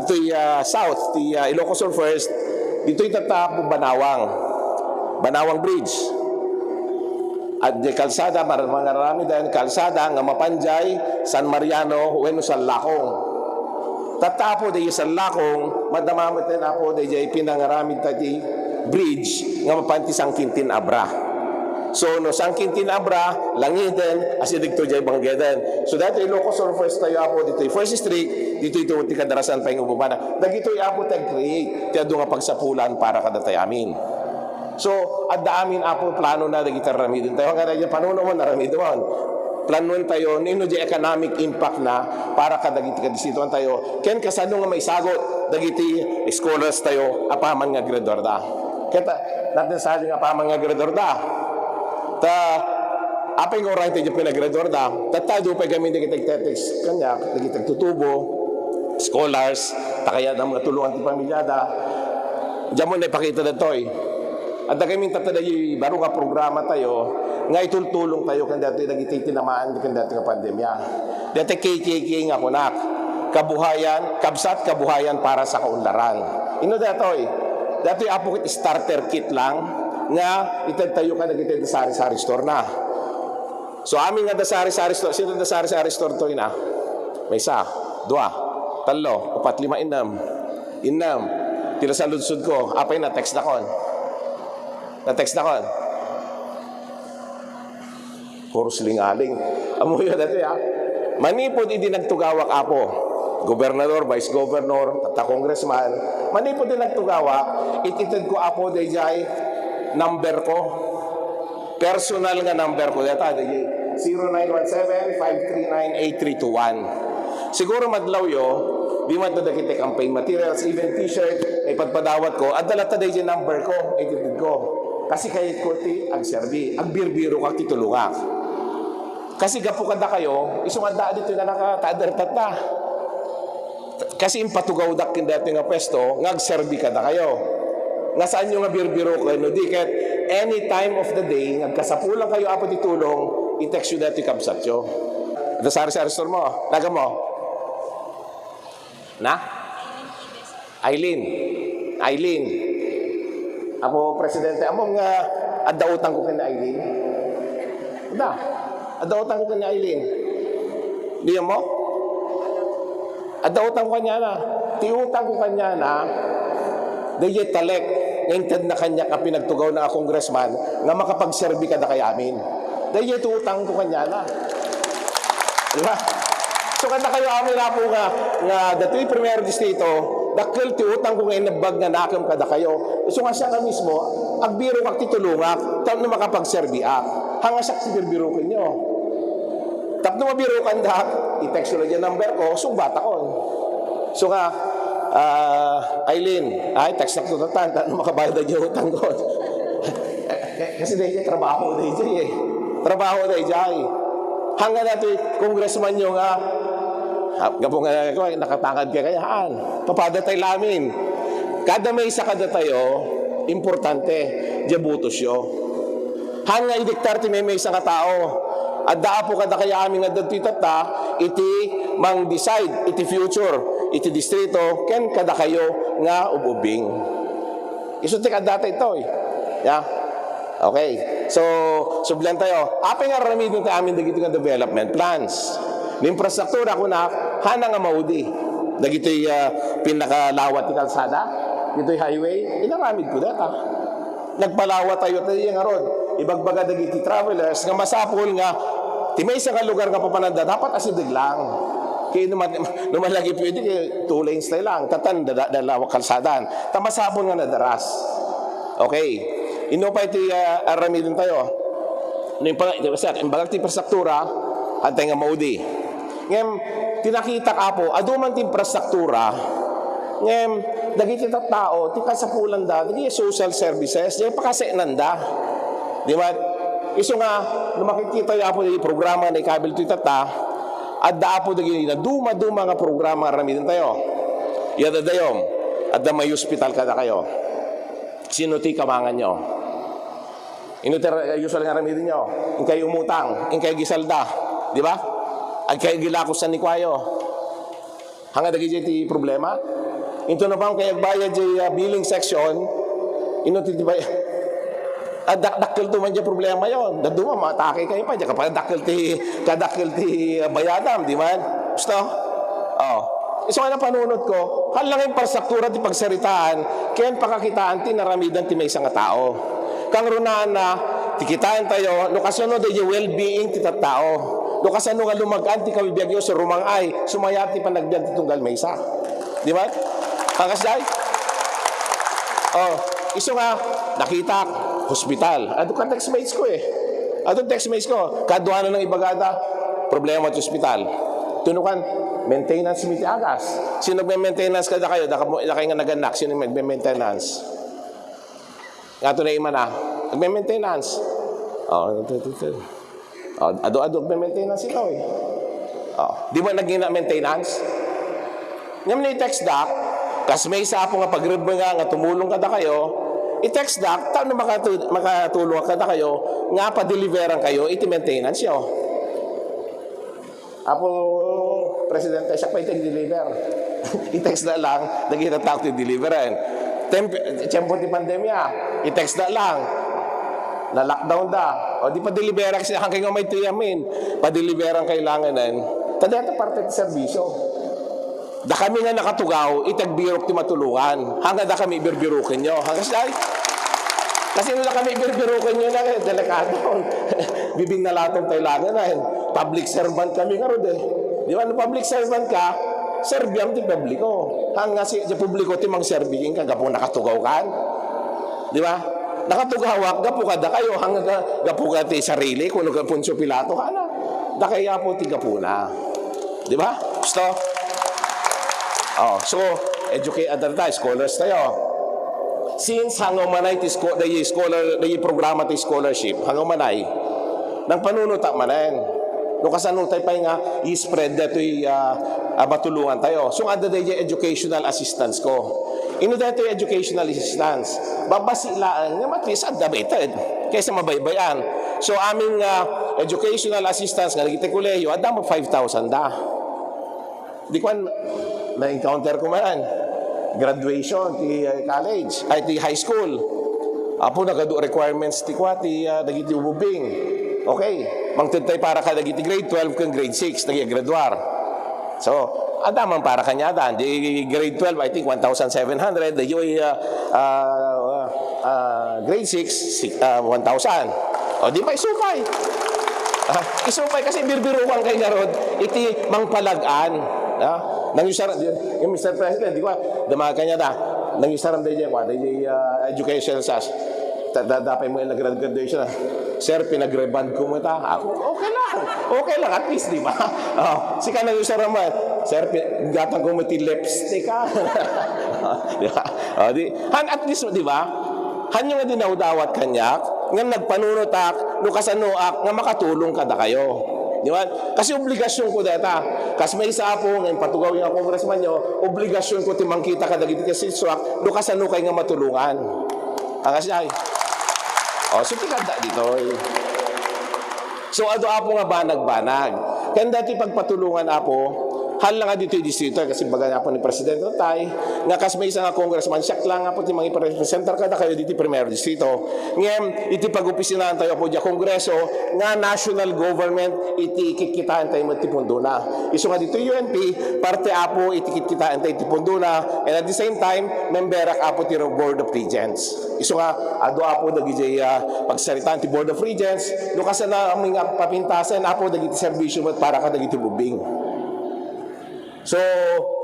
ito'y south, ti Ilocos Sur first, dito'y tatap Banawang Bridge. At di kalsada, mga rami dahil kalsada, nga mapanjay, San Mariano, Ueno, San Lakong. Tatapo di San Lakong, madamamit din ako di pinangaramid tati bridge, nga mapanti Sang Quintin Abra. So, no, Sang Quintin Abra, langiden, asidig to jay banggeden. So, dito Ilocos Sur first tayo ako, dito first street, dito ito ti kadarasan pa yung ububana. Dagito apo tag-create, tiya nga pagsapulan para kadatay amin. So, at amin apo plano na dagitar ramidin tayo. Hanggang na panuno mo na ramidin mo. Planuan tayo, nino di economic impact na para kadagiti kadisituan tayo. Ken kasano nga may sagot, dagiti scholars tayo, apaman nga grador da. Kaya natin sa ating apaman nga grador da. Ta, apay nga oray tayo pinagrador da. Tatado pa kami dagiti kanya, dagiti tutubo, scholars, takaya ng mga tulungan ti pamilyada. Diyan mo na ipakita na to At kami tatadayi baro nga programa tayo nga itultulong tayo kan dati nagiti tinamaan kan dati nga pandemya. Dati KKK nga kunak. Kabuhayan, kabsat kabuhayan para sa kaunlaran. Ino datoy. Dati apo kit starter kit lang nga itad tayo ka nagiti sari-sari store na. So amin nga da sari-sari store, sino da sari-sari store to ina? May isa, dua, talo, apat, lima, inam. Tila sa lunsod ko, apay na text na kon. Na-text na ko. Puro silingaling. Amo yun dati Manipod hindi nagtugawak apo. Gobernador, vice governor, tata congressman. Manipod din nagtugawak. Ititid ko apo dayjay number ko. Personal nga number ko. Data dayjay 0917-539-8321. Siguro madlaw yo, di man ito nakita campaign materials, even t-shirt, ay pagpadawat ko, at dala taday dyan number ko, ititid ko. Kasi kahit ko ti ag serbi, ag birbiro ka titulungak. Kasi gapo kada kayo, isong anda dito na nakatadartat na. Kasi impatugaw dak kindato nga pwesto, ngag serbi kada kayo. Nga saan nyo nga birbiro ko, no di ket any time of the day, nagkasapulang kayo apo titulong, i-text yun dati kabsat yo. Ito sari-sari store mo, laga mo. Na? Aileen. Apo presidente, among adautan ko kanya Aileen. Adautan ko kanya Aileen. Diyan mo? Adautan ko kanya na. Tiutang ko kanya na. Dayet talek. Ngayon na kanya ka pinagtugaw na congressman nga makapagserbi ka na kay amin. Dayet utang ko kanya na. Diba? So kanda kayo amin na po nga dato'y primero distrito, dakil ti utang ko ngayon nabag nga nakam kada kayo. So nga siya nga mismo, agbiro kak titulungak, tap na makapagserbi hanga siya si birbiro kinyo. Tap na mabiro kandak, i-text nyo na dyan number ko, bata ko. So nga, Aileen, text na tutatan, tap na makabayad na dyan utang ko. Kasi dahil trabaho dahil dyan Trabaho dahil dyan hanga natin, congressman nyo nga, gabong nakatangad ka kayaan. Papadatay lamin. Kada may isa kada tayo, importante, diabutos yo. Hanga idiktar ti may isang katao. At daapo kada kaya aming adad titata, iti mang decide, iti future, iti distrito, ken kada kayo nga ububing. Isunti kada ito Yeah? Okay. So, sublan tayo. Apa nga ramidin tayo amin dagito nga development plans. Infrastruktura ko na hana nga maudi. Dagito'y pinakalawat ni kalsada. Dito'y highway. Inaramid ko data. Nagpalawat tayo nga rod. Ibagbaga dagiti travelers nga masapol nga timay sa lugar nga papananda dapat asidig lang. Kaya naman lagi pwede two lanes tayo lang. Tatan dalawang kalsadan. Tamasapol nga nadaras. Okay. Ino pa iti aramidin tayo. Imbagang ti infrastruktura, antay nga maudi. Ngem, tinakita ka po, aduman ti infrastruktura, ngem, dagiti tao, ti kasapulan da, dagiti social services, di pakasinan da. Di ba? Iso nga, nung makikita yung po yung programa na ikabil ito itata, at daapo dagi na duma-duma nga programa ramidan tayo. Yada dayom, at da may hospital kada kayo. Sino ti kamangan nyo? Usual nga ramidan nyo. Yung kayo umutang, yung kayo gisalda. Di ba? At kayo gilakosan ni kwayo. Hanga dagi ti problema. Ito na bang kaya bayad di billing section, inuti di ba? Dakil to man di problema yon. Daduma matake kayo pa, kapag dakil ti bayadam, di man? Gusto? Oh. So nga panunod ko, halangin parsaktura ti pagsaritaan, kaya pakakitaan ti naramidan ti may isang tao. Kang runaan na, tikitaan tayo, no kasunod ay well-being ti tao. No kasano nga lumagaan ti kawibiyagyo sa rumangay, sumayati pa nagbiag ti tunggal may isa. Di ba? Kakasday? Oh, iso nga, nakita, hospital. Ano ka text-mates ko eh. Ano text-mates ko? Kaduha na ng ibagada, problema at hospital. Tunukan, maintenance miti agas. Sino nagme-maintenance kada kayo? Dakay nga naganak, sino nagme-maintenance? Nga ito na iman na, nagme-maintenance. Oh, ado-ado nagme-maintenance ikaw eh. Oh, di ba naging maintenance? Ngayon na i-text dak, kas may isa po nga pag-review nga tumulong kada kayo, i-text dak, taon na makatulong kada kayo, nga pa-deliveran kayo, iti-maintenance nyo. Apo, Presidente, siya pa iti-deliver. I-text na lang, nag-itatawag iti-deliveran. Tiyempo di pandemya, i-text na lang, na-lockdown da. O di pa-deliveran kasi hanggang nga may tiyamin, pa-deliveran kailanganan. Tadya ito parte ti serbisyo. Da kami nga nakatugaw, itagbirok ti matulungan. Hanggang da kami ibirbirukin nyo. Hanggang siya, kasi nila kami ibirbirukin nyo na, delikado. Bibing na latong tayo lang na. Public servant kami nga ron eh. Di ba, public servant ka, serbiam ti publiko. Hanggang si publiko ti mang serbiking ka, gapo nakatugaw kan. Di ba? Nakatugawak, gapo ka da kayo, hanggang gapo ka ti sarili, kung ka Poncio Pilato ka na. Da kaya po ti gapo na. Di ba? Gusto? Oh, so, educate other tayo, scholars tayo. Since hanggang manay ti programa ti scholarship, hanggang manay, nang panunutak manan. No kasano tayo pa nga, i-spread dito matulungan tayo. So, ada tayo educational assistance ko. Ino dito educational assistance. Babasilaan nga matlis addabated kaysa mabaybayan. So, aming educational assistance nga nagiti kuleyo, ada mo 5,000 da. Di ko na-encounter ko man. Graduation, ti college, ay ti high school. Apo nagado requirements ti kwa, ti nagiti ububing. Okay, mangtutay para ka nagiti grade 12 kung grade 6, nag-graduar. So, adaman para kanya dan. Di grade 12, I think 1,700. Di grade 6, 1,000. O di pa isupay. Isupay kasi birbiruan kay narod, iti mangpalagaan. Nang yung Mr. President, di ba, dama kanya da, nang yusaram da dyan, education sas, dapay mo yung nag-graduation, sir, pinag-reband ko mo ta, okay lang, at least, di ba? Si ka nang yusaram man, sir, gatang ko mo ti lipstick ka, di ba? At least, di ba, hanyo nga dinawdawat kanya, nga nagpanunotak, nukasanuak, nga makatulong kada kayo. Di ba? Kasi obligasyon ko data. Kasi may isa po, ngayon patugaw yung congressman nyo, obligasyon ko timangkita ka dagiti kasi suwak, lukasano kayo nga matulungan. Ang kasi ay, so tikanda dito. So ado apo nga banag-banag. Kaya dati pagpatulungan apo, hal lang nga dito yung distrito, kasi baga nga po ni Presidente Tay, nga kas may isa nga congressman, siyak lang nga po ti mga presenter kada kayo dito primero distrito. Ngayon, iti pag-upisinahan tayo po dyan kongreso, nga national government, iti kikitaan tayo mo ti Punduna. Iso nga dito UNP, parte apo iti kikitaan tayo ti Punduna, and at the same time, memberak apo ti Board of Regents. Iso nga, ado apo dagiti pagsalitaan ti Board of Regents, no kasi na mga papintasan, apo dagiti servisyo mo para ka dagiti bubing. So,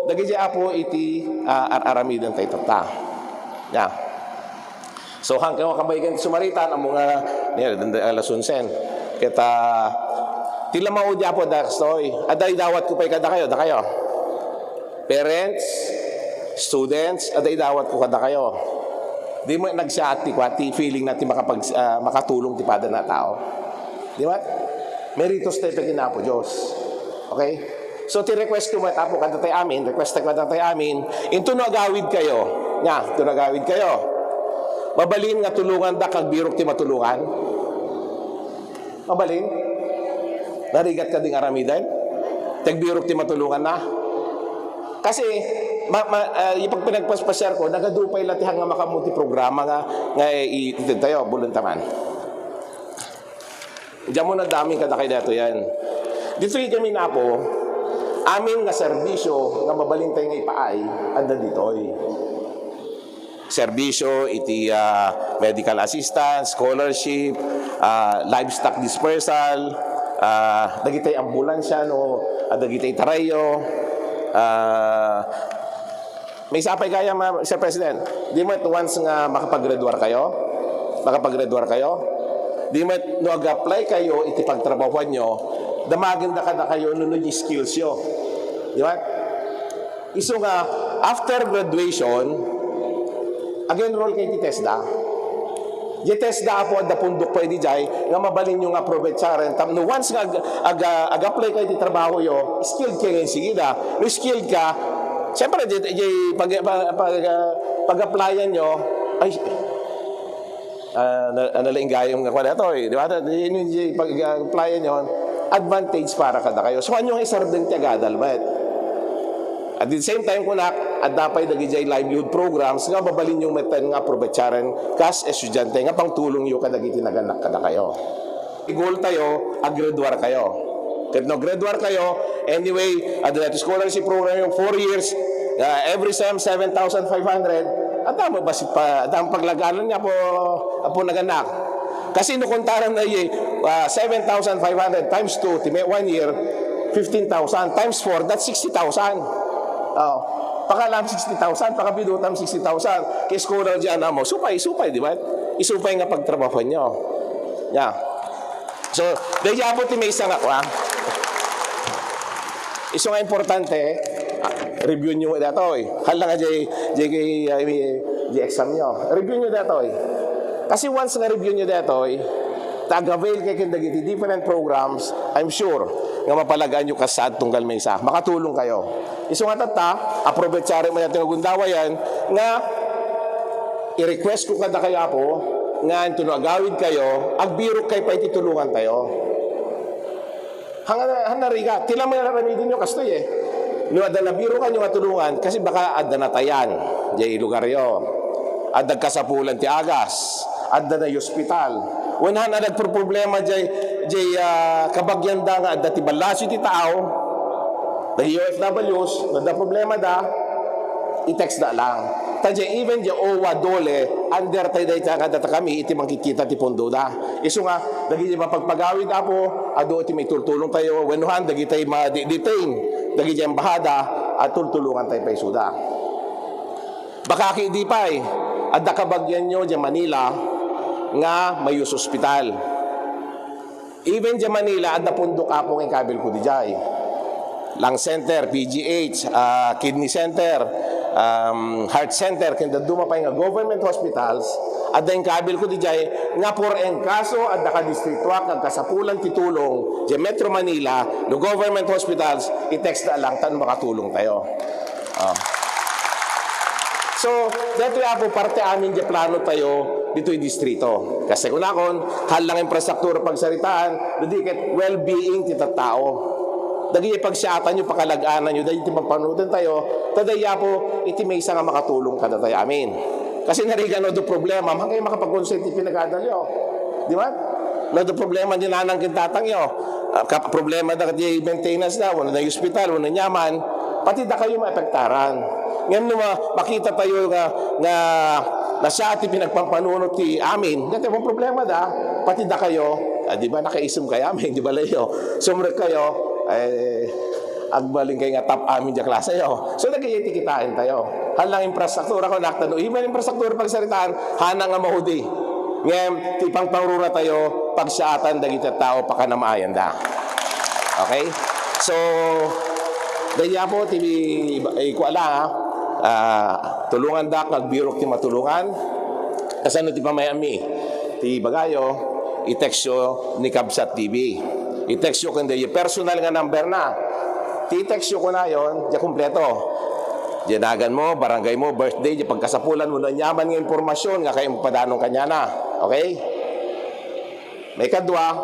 dagiti apo iti aramidan tayo tata. Yeah. So, hanggang makabaygan ti sumaritan ang mga lasunsen. Kita, tila maudi apo da stoy. Aday dawat ko pa'y kada kayo, da kayo. Parents, students, aday dawat ko kada kayo. Di mo nagsiati ko, ati feeling natin makatulong ti pada na tao. Di ba? Meritos tayo pagkinapo, Diyos. Okay? So, ti-request ko matapo kada tayo amin, request kada tayo amin, into no agawid kayo. Nga, into no agawid kayo. Mabalin nga tulungan da kag birok ti matulungan. Mabalin. Narigat ka ding aramidan. Tag birok ti matulungan na. Kasi, ipag pinagpaspasyar ko, nagadupay latihang nga makamuti programa nga ititid tayo, buluntaman. Diyan mo na daming kada kay dato yan. Dito kami na po, amin nga serbisyo nga mabalintay nga ipaay, anda ditoy. Serbisyo, iti medical assistance, scholarship, livestock dispersal, dagitay ambulansya, no, dagitay tarayo, may sapay kaya, Sir President, di mo once nga makapag-graduate kayo, di mo no ag-apply kayo, iti pagtrabahuan nyo, damagin na kada kayo nunod yung skills nyo. Di ba? Iso nga, after graduation,ag-enroll kayo ti TESDA. Di TESDA po, da pundok pa di jay, nga mabalin nyo nga aprovecharen. No, once nga ag-apply kayo ti trabaho yo, skilled kayo ngayon sigida. No skilled ka, siyempre, pag-applyan nyo, ay, nalaing gayong nga kwa na ito eh. Di ba? Pag-applyan nyo, advantage para kada kayo. So, ano yung isardeng tiyagadal, ba? At the same time, kung adapay dagijay livelihood programs, nga babalin yung metan nga aprovecharen kas estudyante nga pang tulong yung kadagiti naganak kada kayo. I-goal tayo, ag-graduar kayo. Kahit no graduar kayo, anyway, the scholarship program yung 4 years, every sem 7,500, at damo basit pa, damo paglagalan niya po naganak. Kasi no kontaran na 7,500 times 2, 1 year, 15,000 times 4, that's 60,000. Pakalam 60,000, pakabidutam 60,000. Kaya scholar dyan na mo, supay, di ba? Isupay nga pagtrabaho nyo. Yeah. So, dahil po may isang ako, iso nga importante, review nyo dito, Hala nga di exam nyo. Review nyo dito, Kasi once nga review nyo dito, tag-avail kayo kindagiti different programs, I'm sure, nga mapalagaan nyo kasad tunggal may isa. Makatulong kayo. Iso nga tata, aprovechare mo natin ang gundawa yan, nga i-request ko kada kaya po, nga ito agawid kayo, agbiro kayo pa ititulungan tayo. Hanggang nariga, tila may naramidin nyo kastoy No, adala biro ka nyo matulungan, kasi baka adda na tayan, jay lugar yo. Adda kasapulan ti agas, adda na hospital. Wala na nagproblema jay kabagyan da nga adda ti balasyo ti tao. Dahil OFWs, nada problema da, i-text da lang. Tadya even di owa dole, under tayo dahi kada kami, iti mangkikita ti pondo da. Iso nga, dagi di mapagpagawid apo, ado iti may tultulong tayo, wenuhan, dagi tayo ma-detain, dagi di bahada, at tultulungan tayo pa isuda. Baka di pa adda kabagyan nyo di Manila, nga may hospital. Even di Manila, adda pundok apong ang kabil ko di jay. Lung center, PGH, kidney center, heart center, kanda dumapay nga government hospitals, at yung kabil ko di jay, nga por en kaso at naka-districtwak, nagkasapulan titulong, di Metro Manila, no government hospitals, i-text na lang, tan makatulong tayo. So, dito po parte amin di plano tayo dito yung distrito. Kasi kung halang infrastruktura pagsaritaan, dediket well-being tita tao. Dagi pagsyatan nyo, pakalagaanan nyo, dahil iti magpanutan tayo, tadaya po, iti may isa nga makatulong kada tayo amin. Kasi nariga no do problema, hanggang makapag-consent ipinagadal nyo. Di ba? No do problema, dinanang kintatang nyo. Problema da di maintenance na, wala na hospital, wala na nyaman, pati da kayo maepektaran. Ngayon nung makita tayo na siya ati pinagpampanunot ti amin, dati mong problema da, pati da kayo, di ba nakaisum kayo amin, di ba layo, sumrek kayo, agbaling kayo nga top amin di klase yo. So nagkikitikitain tayo. Halang infrastruktura ko naktano, even infrastruktura pagsaritaan, hanang nga mahudi. Ngayon, tipang paurura tayo, pagsyatan dagiti tao, pakanamayan da. Okay? So, dahil po, ko ala, tulungan da, nagbirok ti matulungan, kasi ano ti pamayami, ti bagayo, i-text yo ni Kabsat TV. I-text yo kundi yung personal nga number na, T-text ko na yon, di kumpleto. Dinagan mo, barangay mo, birthday, di pagkasapulan mo na nyaman ng impormasyon, nga kayo padanong kanya na. Okay? May kadwa,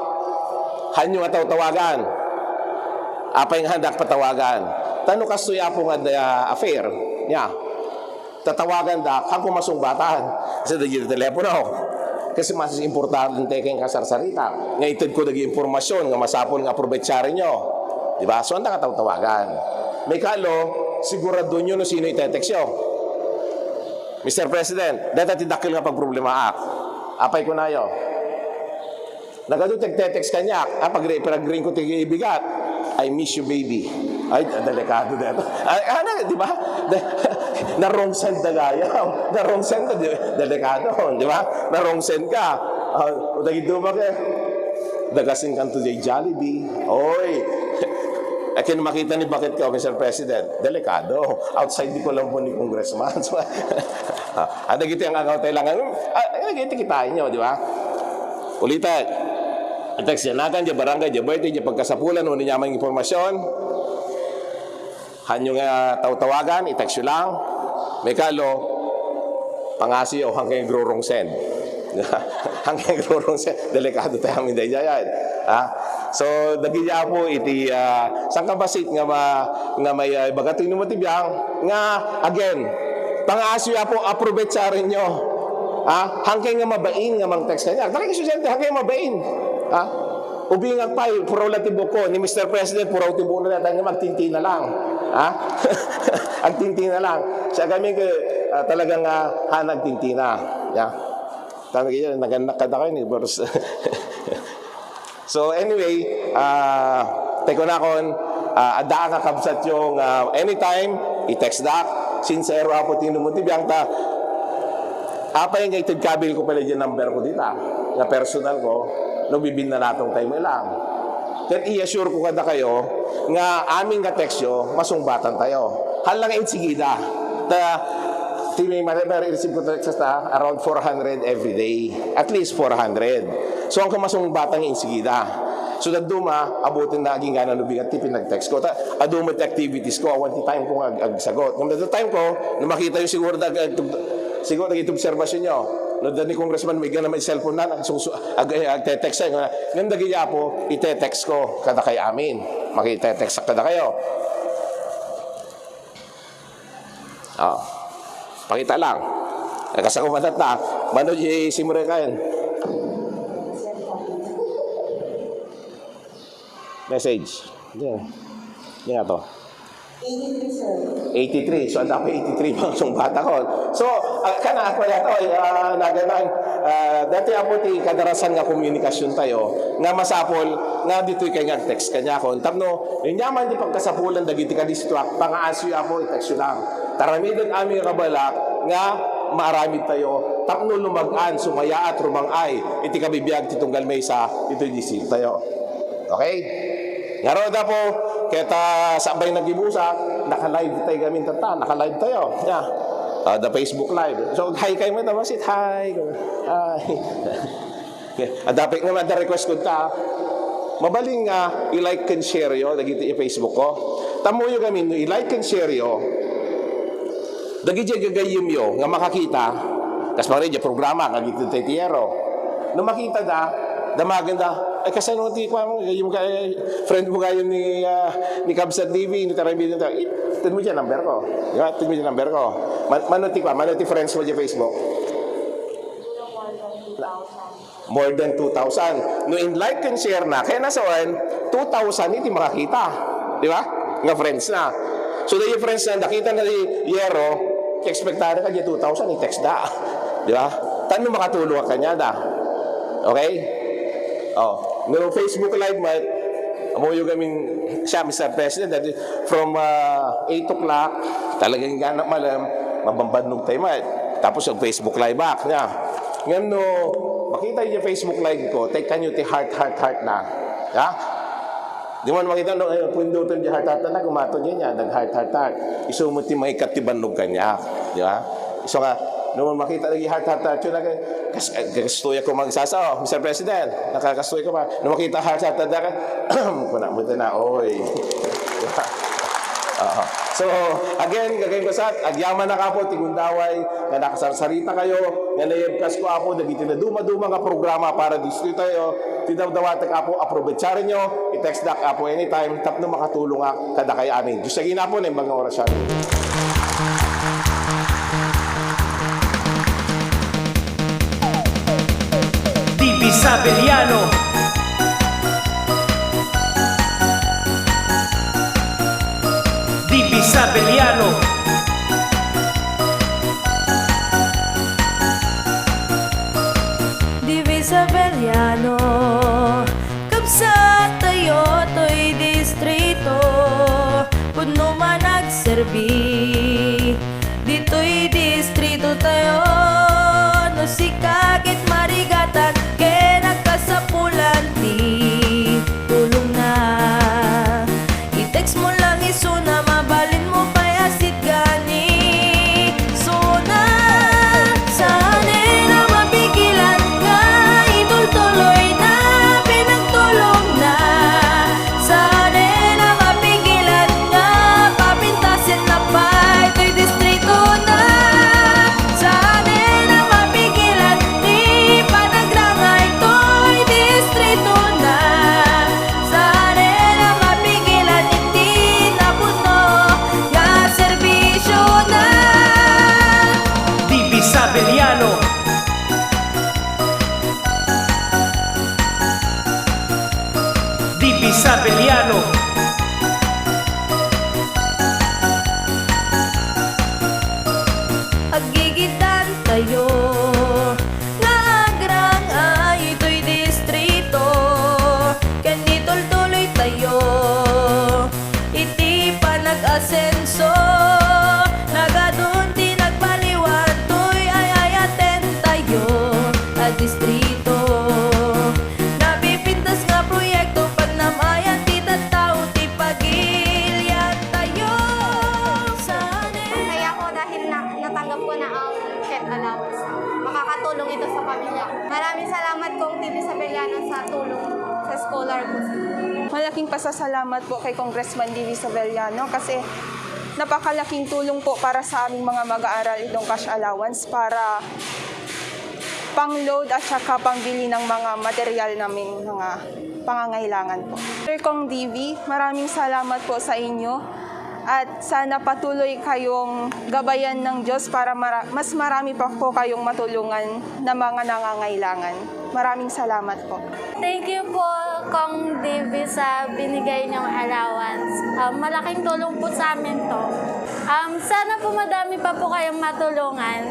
hanyo nga tawagan. Apay nga handak patawagan. Tano kastoy po nga affair niya. Tatawagan da, kung masungbatan. Kasi dagi telepono. Kasi mas importante kayong kasarsarita. Nga itid ko dagi impormasyon, nga masapol nga aprovechari nyo. Diba? So, anda ka tawagan. May kalo, sigurado nyo no sino itetext nyo. Mr. President, data tidakil nga pagproblema apay ko na yo. Nagado tag-text kanya, pag-ring ko tigibigat, I miss you baby. Ay, delikado dito. Di ba? Na wrong send na gaya. Na wrong send ka, delikado. Di ba? Na wrong send ka. Dagito ba ka? Dagasin ka to Jollibee. Oy, kaya makita ni bakit ka, Mr. President, delikado. Outside di ko lang po ni Congressman. Ada gitu yang agaw tayo lang. Gitu kitain nyo, di ba? Ulitin. I-text yan natin, di barangay, di birthday, di pagkasapulan, o ninyamang informasyon. Hanyo nga tawagan, i-text yun lang. May kalo, pangasi o hanggang grorong send. Hanggang grorong send. Delikado tayo amin dahil yan. So, dagilya po iti sang kabasit nga may bagating numatibiyang nga again pangasiyo po approve sa rin nyo. Hanggang nga mabain nga mang text kanya. Dali isusente hanggang mabain. Ubingag pa puro latibo ko ni Mr. President puro tibo na natin nga magtinti na lang. Ang tinti na lang. Siya kami talagang nagtinti na. Yeah. Talaga yan naganak ka kayo ni Boris. So anyway, teko na kon, ada nga kabsat yung anytime, i-text dak, sincero ako tinumutibiyang ta, apay nga itagkabil ko pala yung number ko dito, nga personal ko, no bibin na natong time lang. Then i-assure ko kada kayo, nga aming nga text yo, masungbatan tayo. Halang insigida, receive ko text around 400 every day. At least 400. So, ang kamasong batang insigida. So, nagduma, abutin na aging gana nubigat tipin nag-text ko. Adumot activities ko, awan ti time ko agsagot. Kung the time ko, na makita yung siguro nag-ito observasyon nyo. No, ni Congressman, may gana may cellphone na, ag-text sa'yo. Ngayon nagiya po, ite-text ko kada kay amin. Makite-text kada kayo. Pakita lang. Kasi kung matat na, mano yung simure kayan? Message. Hindi nga to. 83, sir. 83. So, ang dami 83 pang sung bata ko. So, kana ako na ito, naganan, dati ako ti kadarasan nga komunikasyon tayo, nga masapol, nga dito'y kay nga text kanya ko. Tapno, yaman di pagkasapulan, dagiti ka dito, pangasyo ako, i-text yun lang. Taramidon aming kabalak, nga maaramid tayo, tapno lumagaan, sumaya at rumangay, iti kabibiyag titunggal may sa, ito'y disil tayo. Okay? Ngaroda po, kaya sabay nagibusa, naka-live tayo gamin tata, naka-live tayo. Yeah. The Facebook Live. So, hi kayo mo, tamasit, hi. Hi. Dapat naman, request ko ta, mabaling i-like and share yo, dagiti i-Facebook ko. Tamo yung gamin, i-like and share yo, dagiti gagayim yo, nga makakita, kas mga rin, programa, kagiti tetiyero. Nung makita damagan ay kasi nung yung friend mo kayo ni Kabsat TV, ni Tarabidin, tin mo dyan number ko. Tin mo dyan number ko. Manuti friends mo dyan Facebook. More than 2,000. No in like and share na, kaya nasa 2,000 iti makakita. Di ba? Nga friends na. So yung friends na nakita na ni Yero, expectado ka dyan 2,000, i-text da. Di ba? Tanong makatulong ka kanya da. Okay? No Facebook Live, mo yung kaming siya, Mr. President, from 8 o'clock, talagang ganap malam, mabambadnog tayo tapos yung Facebook Live back niya. Ngayon, no, makita yung Facebook Live ko, take kanyo ti heart na. Ya? Di mo makita, no, pundutan yung heart na, gumato niya, nag-heart. Iso mo ti may katibanog kanya. Di ba? Iso nga, no, makita lagi heart, yun na, kakastuya ko magsasa, Mr. President, nakakastuya ko pa. No, makita heart, kuna mo na, oy. So, again, gagawin ko sa agyaman na kapo, tigundaway, nga nakasarsarita kayo, nga nayabkas ko apo, nagiti na duma-duma nga programa para distrito tayo, tinawdawatak apo, aprobetsarin nyo, i-text back apo anytime, tapno makatulong kada kay amin. Diyos sagin apo na yung mga orasyon. DB Sabeliano. DB Sabeliano. Divi Sabeliano, kabsat tayo to'y distrito, puno man nagserbi. Dito'y distrito tayo, no si kakit marigatan, ke nagkasapulan di tulong na. I-text mo lang isuna, mabalin mo payasit gani. Suna, sana'y na mapigilan ka, itultuloy na, pinagtulong na. Sana'y na mapigilan ka, papintasin na pa, ito'y distrito na. Sana'y na mapigilan, di pa nagrangay, ito'y distrito na. Sana'y na mapigilan, hindi na puno, nga serbisyo na. DB Sabeliano. DB Sabeliano. Agigitan tayo, naagrang ay ito'y distrito, kanitol tuloy tayo, iti pa nag-asenso, nagadun di nagpaliwan, to'y ayayaten tayo, at distrito. Napipintas nga proyekto, pag namayan ti tataw, ti pagilyan tayo. Masaya ako dahil natanggap ko na ang CHED allowance. Makakatulong ito sa pamilya ko. Maraming salamat kong TV Sabeliano sa tulong sa scholar ko. Malaking pasasalamat po kay Congressman D.V. Sabeliano kasi napakalaking tulong po para sa aming mga mag-aaral itong cash allowance para pang-load at saka pang-bili ng mga material namin, mga pangangailangan po. Sir Kong D.V., maraming salamat po sa inyo at sana patuloy kayong gabayan ng Diyos para mas marami pa po kayong matulungan na mga nangangailangan. Maraming salamat po. Thank you po, Kong David, sa binigay niyong allowance. Malaking tulong po sa amin to. Sana po madami pa po kayong matulungan.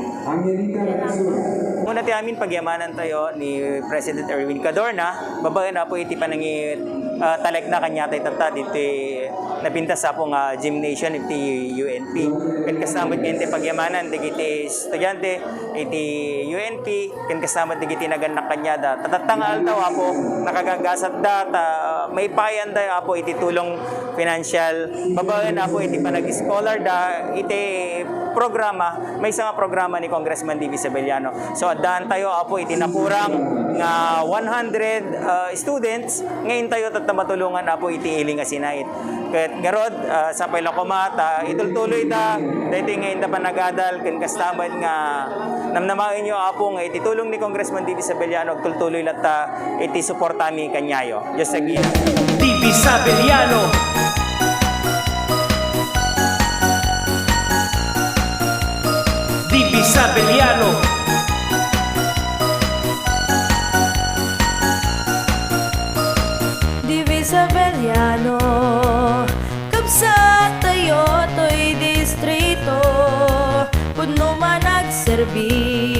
Muna ti amin pagyamanan tayo ni President Erwin Cadorna, babae na po iti panangit talek na kanya tayo tata dito napintas sa pong gymnasium iti UNP. Kan kasamot iti pagyamanan digiti estudyante iti UNP, kan kasamot digiti naganak kanya da. Tatatangal daw apo nakagagasat da may payan da apo iti tulong financial. Babae na po iti panag-scholar da iti programa, may isang programa ni Congressman D.V. Sabeliano. So daan tayo apo iti nakurang nga 100 students ngayon tayo matulungan apo iti iling asinait. Ket garod sa pailakomat itultuloy ta daytoy ngayon ta panagadal ken kastamad nga namnamaen nyo apo nga iti tulong ni Congressman D.V. Sabeliano tultuloy latta iti suportami kanyayo. Diyos sagina. DB Sabeliano. DB Sabeliano. Divi Sabeliano, kabsat tayo to'y distrito, puno man nagserbi.